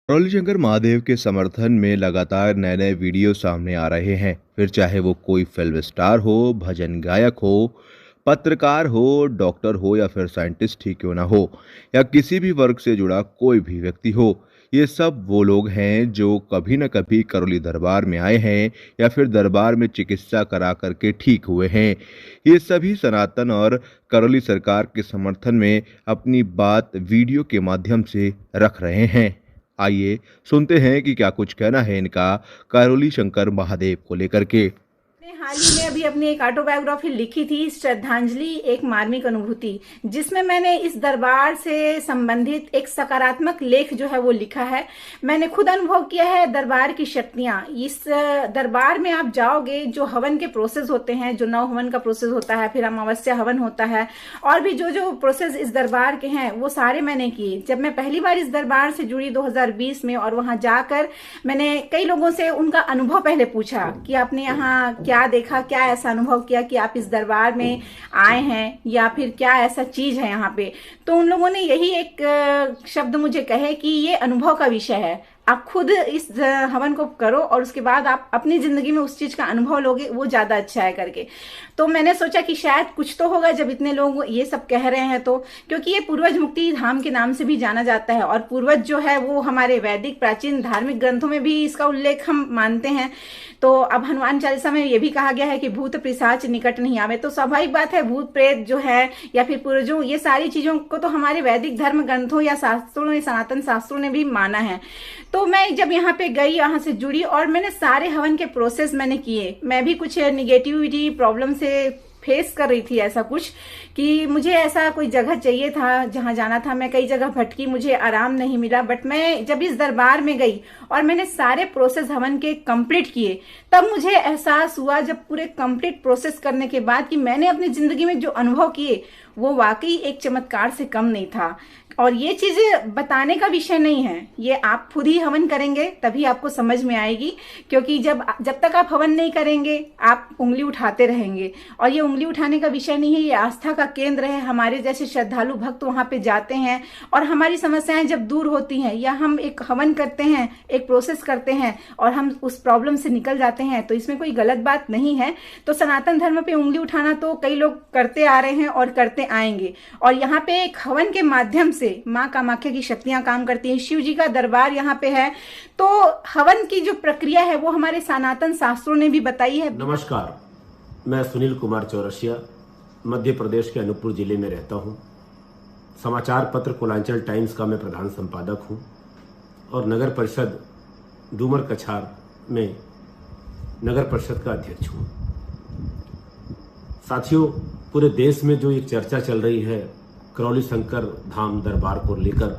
करौली शंकर महादेव के समर्थन में लगातार नए नए वीडियो सामने आ रहे हैं। फिर चाहे वो कोई फिल्म स्टार हो, भजन गायक हो, पत्रकार हो, डॉक्टर हो या फिर साइंटिस्ट ही क्यों ना हो, या किसी भी वर्ग से जुड़ा कोई भी व्यक्ति हो, ये सब वो लोग हैं जो कभी न कभी करौली दरबार में आए हैं या फिर दरबार में चिकित्सा करा करके ठीक हुए हैं। ये सभी सनातन और करौली सरकार के समर्थन में अपनी बात वीडियो के माध्यम से रख रहे हैं। आइए सुनते हैं कि क्या कुछ कहना है इनका करौली शंकर महादेव को लेकर के। मैंने हाल ही में अभी अपनी एक ऑटोबायोग्राफी लिखी थी, श्रद्धांजलि एक मार्मिक अनुभूति, जिसमें मैंने इस दरबार से संबंधित एक सकारात्मक लेख जो है वो लिखा है। मैंने खुद अनुभव किया है दरबार की शक्तियां। इस दरबार में आप जाओगे, जो हवन के प्रोसेस होते हैं, जो नव हवन का प्रोसेस होता है, फिर अमावस्या हवन होता है, और भी जो जो प्रोसेस इस दरबार के हैं वो सारे मैंने किए। जब मैं पहली बार इस दरबार से जुड़ी 2020 में, और वहां जाकर मैंने कई लोगों से उनका अनुभव पहले पूछा कि आपने यहाँ क्या देखा, क्या ऐसा अनुभव किया कि आप इस दरबार में आए हैं, या फिर क्या ऐसा चीज है यहाँ पे। तो उन लोगों ने यही एक शब्द मुझे कहे कि ये अनुभव का विषय है, आप खुद इस हवन को करो और उसके बाद आप अपनी जिंदगी में उस चीज का अनुभव लोगे, वो ज्यादा अच्छा है करके। तो मैंने सोचा कि शायद कुछ तो होगा जब इतने लोग ये सब कह रहे हैं, तो क्योंकि ये पूर्वज मुक्ति धाम के नाम से भी जाना जाता है, और पूर्वज जो है वो हमारे वैदिक प्राचीन धार्मिक ग्रंथों में भी इसका उल्लेख हम मानते हैं। तो अब हनुमान चालीसा में ये भी कहा गया है कि भूत पिशाच निकट नहीं आवे, तो स्वाभाविक बात है भूत प्रेत जो है या फिर पूर्वजों, ये सारी चीजों को तो हमारे वैदिक धर्म ग्रंथों या शास्त्रों ने, सनातन शास्त्रों ने भी माना है। तो मैं जब यहाँ पे गई, यहाँ से जुड़ी, और मैंने सारे हवन के प्रोसेस मैंने किए। मैं भी कुछ निगेटिविटी प्रॉब्लम से फेस कर रही थी, ऐसा कुछ कि मुझे ऐसा कोई जगह चाहिए था जहां जाना था। मैं कई जगह भटकी, मुझे आराम नहीं मिला, बट मैं जब इस दरबार में गई और मैंने सारे प्रोसेस हवन के कंप्लीट किए, तब मुझे एहसास हुआ, जब पूरे कंप्लीट प्रोसेस करने के बाद, कि मैंने अपनी जिंदगी में जो अनुभव किए वो वाकई एक चमत्कार से कम नहीं था। और ये चीज बताने का विषय नहीं है, ये आप खुद ही हवन करेंगे तभी आपको समझ में आएगी। क्योंकि जब तक आप हवन नहीं करेंगे आप उंगली उठाते रहेंगे, और ये उंगली उठाने का विषय नहीं है, ये आस्था का केंद्र है। हमारे जैसे श्रद्धालु भक्त वहां पे जाते हैं, और हमारी समस्याएं जब दूर होती हैं, या हम एक हवन करते हैं, एक प्रोसेस करते हैं, और हम उस प्रॉब्लम से निकल जाते हैं, तो इसमें कोई गलत बात नहीं है। तो सनातन धर्म पे उंगली उठाना तो कई लोग करते आ रहे हैं और करते आएंगे, और यहाँ पे एक हवन के माध्यम से माँ कामाख्या की शक्तियां काम करती हैं। शिव जी का दरबार यहाँ पे है, तो हवन की जो प्रक्रिया है वो हमारे सनातन शास्त्रों ने भी बताई है। नमस्कार, मैं सुनील कुमार चौरसिया मध्य प्रदेश के अनूपपुर जिले में रहता हूँ। समाचार पत्र कुलांचल टाइम्स का मैं प्रधान संपादक हूँ, और नगर परिषद डूमर कछार में नगर परिषद का अध्यक्ष हूँ। साथियों, पूरे देश में जो एक चर्चा चल रही है करौली शंकर धाम दरबार को लेकर,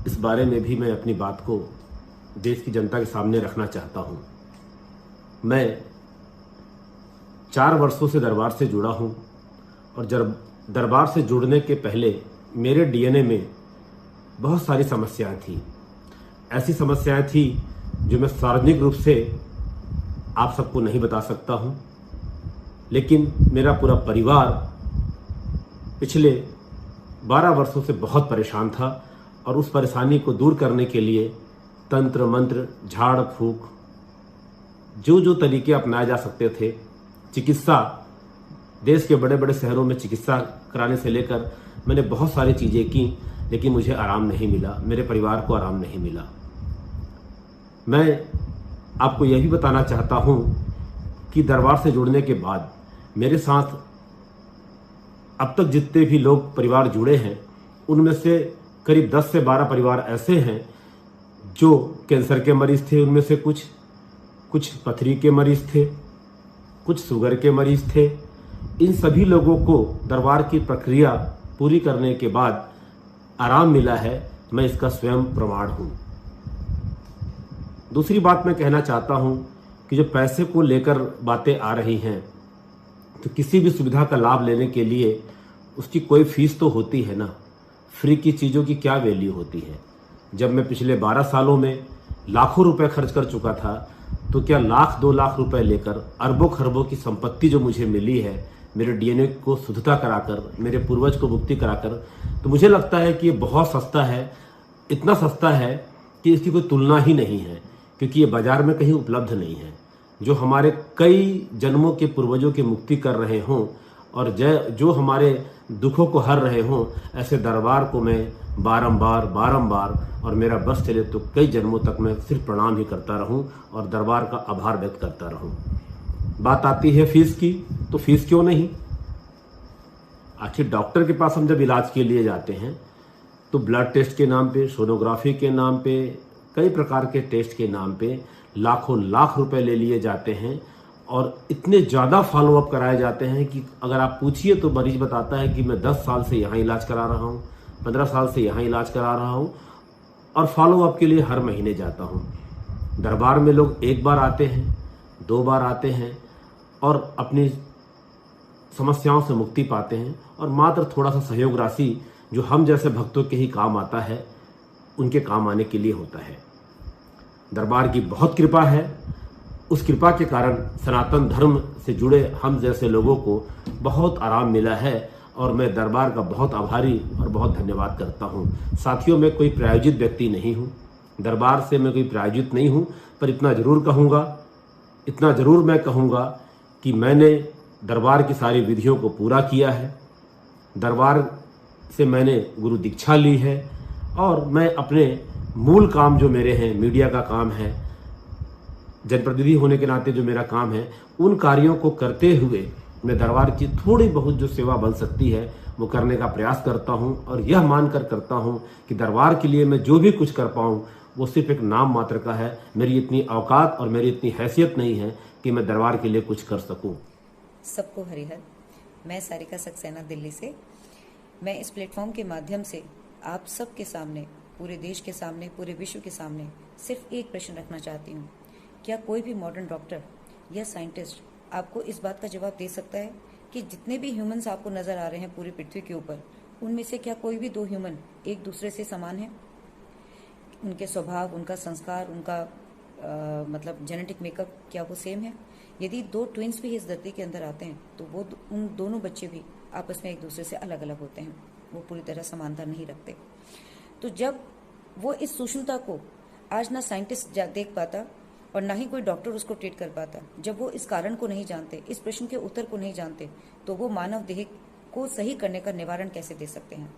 इस बारे में भी मैं अपनी बात को देश की जनता के सामने रखना चाहता हूं। मैं 4 वर्षों से दरबार से जुड़ा हूं, और जब दरबार से जुड़ने के पहले मेरे डीएनए में बहुत सारी समस्याएं थी। ऐसी समस्याएं थी जो मैं सार्वजनिक रूप से आप सबको नहीं बता सकता हूं, लेकिन मेरा पूरा परिवार पिछले 12 वर्षों से बहुत परेशान था, और उस परेशानी को दूर करने के लिए तंत्र मंत्र, झाड़ फूक, जो जो तरीके अपनाए जा सकते थे, चिकित्सा, देश के बड़े बड़े शहरों में चिकित्सा कराने से लेकर मैंने बहुत सारी चीज़ें की, लेकिन मुझे आराम नहीं मिला, मेरे परिवार को आराम नहीं मिला। मैं आपको यह भी बताना चाहता हूँ कि दरबार से जुड़ने के बाद मेरे साथ अब तक जितने भी लोग परिवार जुड़े हैं, उनमें से करीब 10 से 12 परिवार ऐसे हैं जो कैंसर के मरीज थे, उनमें से कुछ पथरी के मरीज थे, कुछ शुगर के मरीज थे। इन सभी लोगों को दरबार की प्रक्रिया पूरी करने के बाद आराम मिला है। मैं इसका स्वयं प्रमाण हूँ। दूसरी बात मैं कहना चाहता हूँ कि जो पैसे को लेकर बातें आ रही हैं, तो किसी भी सुविधा का लाभ लेने के लिए उसकी कोई फीस तो होती है ना। फ्री की चीज़ों की क्या वैल्यू होती है। जब मैं पिछले 12 सालों में लाखों रुपए खर्च कर चुका था, तो क्या 1-2 लाख रुपए लेकर अरबों खरबों की संपत्ति जो मुझे मिली है, मेरे डीएनए को शुद्धता कराकर, मेरे पूर्वज को मुक्ति कराकर, तो मुझे लगता है कि ये बहुत सस्ता है। इतना सस्ता है कि इसकी कोई तुलना ही नहीं है, क्योंकि ये बाजार में कहीं उपलब्ध नहीं है। जो हमारे कई जन्मों के पूर्वजों की मुक्ति कर रहे हों और जो हमारे दुखों को हर रहे हों, ऐसे दरबार को मैं बारंबार और मेरा बस चले तो कई जन्मों तक मैं सिर्फ प्रणाम ही करता रहूं और दरबार का आभार व्यक्त करता रहूं। बात आती है फीस की, तो फीस क्यों नहीं? आखिर डॉक्टर के पास हम जब इलाज के लिए जाते हैं तो ब्लड टेस्ट के नाम पे, सोनोग्राफी के नाम पे, कई प्रकार के टेस्ट के नाम पे लाखों लाख रुपए ले लिए जाते हैं और इतने ज़्यादा फॉलोअप कराए जाते हैं कि अगर आप पूछिए तो मरीज बताता है कि मैं 10 साल से यहाँ इलाज करा रहा हूँ, 15 साल से यहाँ इलाज करा रहा हूँ और फॉलोअप के लिए हर महीने जाता हूँ। दरबार में लोग एक बार आते हैं, 2 बार आते हैं और अपनी समस्याओं से मुक्ति पाते हैं और मात्र थोड़ा सा सहयोग राशि जो हम जैसे भक्तों के ही काम आता है, उनके काम आने के लिए होता है। दरबार की बहुत कृपा है। उस कृपा के कारण सनातन धर्म से जुड़े हम जैसे लोगों को बहुत आराम मिला है और मैं दरबार का बहुत आभारी और बहुत धन्यवाद करता हूँ। साथियों, मैं कोई प्रायोजित व्यक्ति नहीं हूँ, दरबार से मैं कोई प्रायोजित नहीं हूँ, पर इतना जरूर मैं कहूँगा कि मैंने दरबार की सारी विधियों को पूरा किया है। दरबार से मैंने गुरु दीक्षा ली है और मैं अपने मूल काम जो मेरे हैं, मीडिया का काम है, जनप्रतिनिधि होने के नाते जो मेरा काम है, उन कार्यों को करते हुए मैं दरबार की थोड़ी बहुत जो सेवा बन सकती है वो करने का प्रयास करता हूं और यह मानकर करता हूं कि दरबार के लिए मैं जो भी कुछ कर पाऊं वो सिर्फ एक नाम मात्र का है। मेरी इतनी औकात और मेरी इतनी हैसियत नहीं है कि मैं दरबार के लिए कुछ कर सकूं। सबको हरिहर। मैं सारिका सक्सेना, दिल्ली से। मैं इस प्लेटफॉर्म के माध्यम से आप सबके सामने, पूरे देश के सामने, पूरे विश्व के सामने सिर्फ एक प्रश्न रखना चाहती हूँ। क्या कोई भी मॉडर्न डॉक्टर या साइंटिस्ट आपको इस बात का जवाब दे सकता है कि जितने भी ह्यूमंस आपको नजर आ रहे हैं पूरी पृथ्वी के ऊपर, उनमें से क्या कोई भी 2 ह्यूमन एक दूसरे से समान है? उनके स्वभाव, उनका संस्कार, उनका मतलब जेनेटिक मेकअप, क्या वो सेम है? यदि 2 ट्विंस भी इस धरती के अंदर आते हैं तो वो उन दोनों बच्चे भी आपस में एक दूसरे से अलग अलग होते हैं, वो पूरी तरह समानता नहीं रखते। तो जब वो इस सूक्ष्मता को आज ना साइंटिस्ट देख पाता और ना ही कोई डॉक्टर उसको ट्रीट कर पाता, जब वो इस कारण को नहीं जानते, इस प्रश्न के उत्तर को नहीं जानते, तो वो मानव देह को सही करने का निवारण कैसे दे सकते हैं?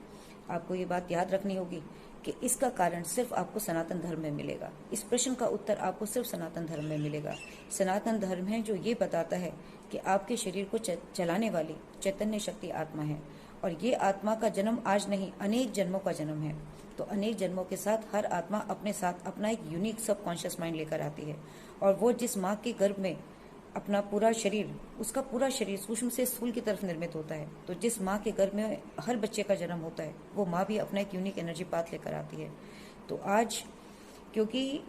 आपको ये बात याद रखनी होगी कि इसका कारण सिर्फ आपको सनातन धर्म में मिलेगा। इस प्रश्न का उत्तर आपको सिर्फ सनातन धर्म में मिलेगा। सनातन धर्म है जो ये बताता है कि आपके शरीर को चलाने वाली चैतन्य शक्ति आत्मा है और ये आत्मा का जन्म आज नहीं, अनेक जन्मों का जन्म है। तो अनेक जन्मों के साथ हर आत्मा अपने साथ अपना एक यूनिक सबकॉन्शियस माइंड लेकर आती है और वो जिस माँ के गर्भ में अपना पूरा शरीर, उसका पूरा शरीर सूक्ष्म से स्थूल की तरफ निर्मित होता है। तो जिस माँ के गर्भ में हर बच्चे का जन्म होता है, वो माँ भी अपना एक यूनिक एनर्जी पाथ लेकर आती है। तो आज क्योंकि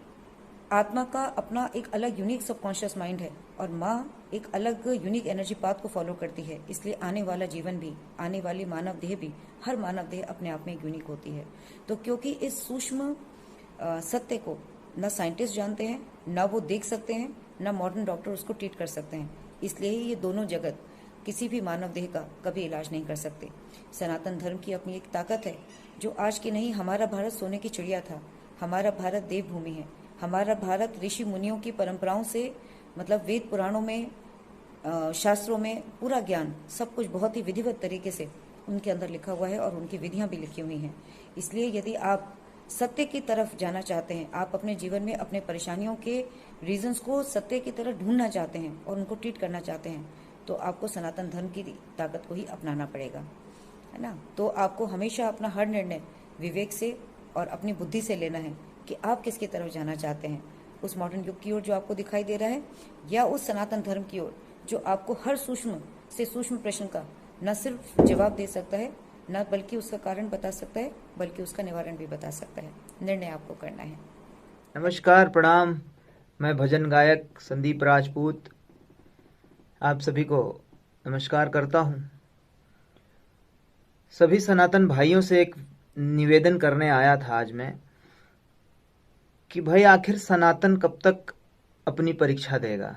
आत्मा का अपना एक अलग यूनिक सबकॉन्शियस माइंड है और माँ एक अलग यूनिक एनर्जी पाथ को फॉलो करती है, इसलिए आने वाला जीवन भी, आने वाली मानव देह भी, हर मानव देह अपने आप में एक यूनिक होती है। तो क्योंकि इस सूक्ष्म सत्य को न साइंटिस्ट जानते हैं, न वो देख सकते हैं, न मॉडर्न डॉक्टर उसको ट्रीट कर सकते हैं, इसलिए ही ये दोनों जगत किसी भी मानव देह का कभी इलाज नहीं कर सकते। सनातन धर्म की अपनी एक ताकत है जो आज की नहीं, हमारा भारत सोने की चिड़िया था, हमारा भारत देवभूमि है, हमारा भारत ऋषि मुनियों की परंपराओं से, मतलब वेद पुराणों में, शास्त्रों में पूरा ज्ञान, सब कुछ बहुत ही विधिवत तरीके से उनके अंदर लिखा हुआ है और उनकी विधियां भी लिखी हुई हैं। इसलिए यदि आप सत्य की तरफ जाना चाहते हैं, आप अपने जीवन में अपने परेशानियों के रीजंस को सत्य की तरफ ढूंढना चाहते हैं और उनको ट्रीट करना चाहते हैं, तो आपको सनातन धर्म की ताकत को ही अपनाना पड़ेगा, है ना। तो आपको हमेशा अपना हर निर्णय विवेक से और अपनी बुद्धि से लेना है कि आप किसकी तरफ जाना चाहते हैं, उस मॉडर्न युग की ओर जो आपको दिखाई दे रहा है, या उस सनातन धर्म की ओर जो आपको हर सूक्ष्म से सूक्ष्म प्रश्न का न सिर्फ जवाब दे सकता है, न बल्कि उसका कारण बता सकता है, बल्कि उसका निवारण भी बता सकता है। निर्णय आपको करना है। नमस्कार, प्रणाम। मैं भजन गायक संदीप राजपूत आप सभी को नमस्कार करता हूं। सभी सनातन भाइयों से एक निवेदन करने आया था आज मैं कि भाई आखिर सनातन कब तक अपनी परीक्षा देगा?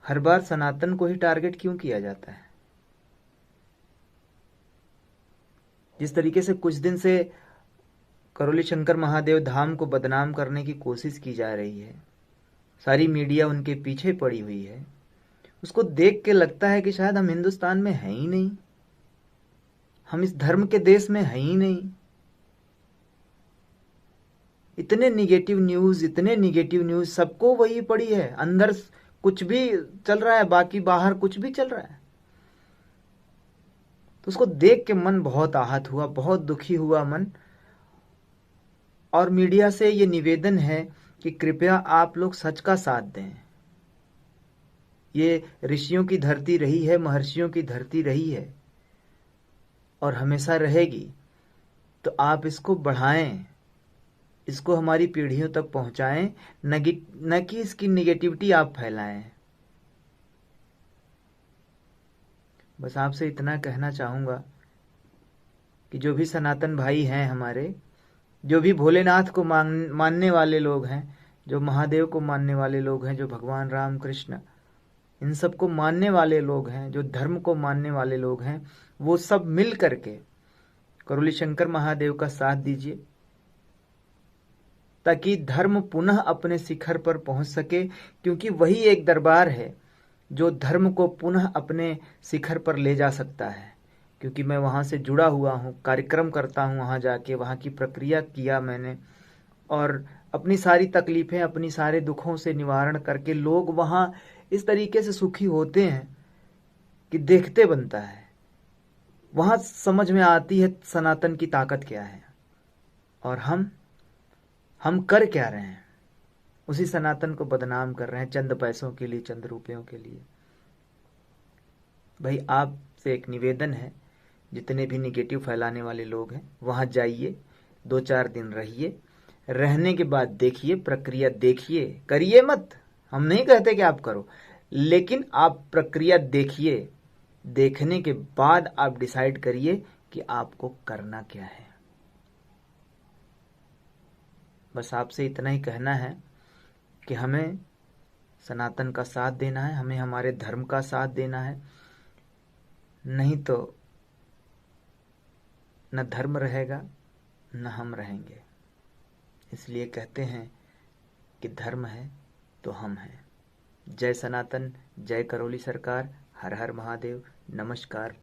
हर बार सनातन को ही टारगेट क्यों किया जाता है? जिस तरीके से कुछ दिन से करौली शंकर महादेव धाम को बदनाम करने की कोशिश की जा रही है, सारी मीडिया उनके पीछे पड़ी हुई है, उसको देख के लगता है कि शायद हम हिंदुस्तान में हैं ही नहीं, हम इस धर्म के देश में हैं ही नहीं। इतने निगेटिव न्यूज, सबको वही पड़ी है, अंदर कुछ भी चल रहा है, बाकी बाहर कुछ भी चल रहा है। तो उसको देख के मन बहुत आहत हुआ, बहुत दुखी हुआ मन। और मीडिया से ये निवेदन है कि कृपया आप लोग सच का साथ दें। ये ऋषियों की धरती रही है, महर्षियों की धरती रही है और हमेशा रहेगी। तो आप इसको बढ़ाएं, इसको हमारी पीढ़ियों तक पहुंचाएं, न कि इसकी निगेटिविटी आप फैलाएं। बस आपसे इतना कहना चाहूंगा कि जो भी सनातन भाई हैं हमारे, जो भी भोलेनाथ को मानने वाले लोग हैं, जो महादेव को मानने वाले लोग हैं, जो भगवान राम कृष्ण इन सब को मानने वाले लोग हैं, जो धर्म को मानने वाले लोग हैं, वो सब मिल करके करौली शंकर महादेव का साथ दीजिए, ताकि धर्म पुनः अपने शिखर पर पहुंच सके। क्योंकि वही एक दरबार है जो धर्म को पुनः अपने शिखर पर ले जा सकता है। क्योंकि मैं वहाँ से जुड़ा हुआ हूँ, कार्यक्रम करता हूँ, वहाँ जाके वहाँ की प्रक्रिया किया मैंने, और अपनी सारी तकलीफ़ें, अपनी सारे दुखों से निवारण करके लोग वहाँ इस तरीके से सुखी होते हैं कि देखते बनता है। वहाँ समझ में आती है सनातन की ताकत क्या है और हम कर क्या रहे हैं। उसी सनातन को बदनाम कर रहे हैं चंद पैसों के लिए, चंद रुपयों के लिए। भाई आपसे एक निवेदन है, जितने भी निगेटिव फैलाने वाले लोग हैं वहाँ जाइए, 2-4 दिन रहिए, रहने के बाद देखिए, प्रक्रिया देखिए, करिए मत, हम नहीं कहते कि आप करो, लेकिन आप प्रक्रिया देखिए, देखने के बाद आप डिसाइड करिए कि आपको करना क्या है। बस आपसे इतना ही कहना है कि हमें सनातन का साथ देना है, हमें हमारे धर्म का साथ देना है, नहीं तो न धर्म रहेगा न हम रहेंगे। इसलिए कहते हैं कि धर्म है तो हम हैं। जय सनातन, जय करौली सरकार, हर हर महादेव, नमस्कार।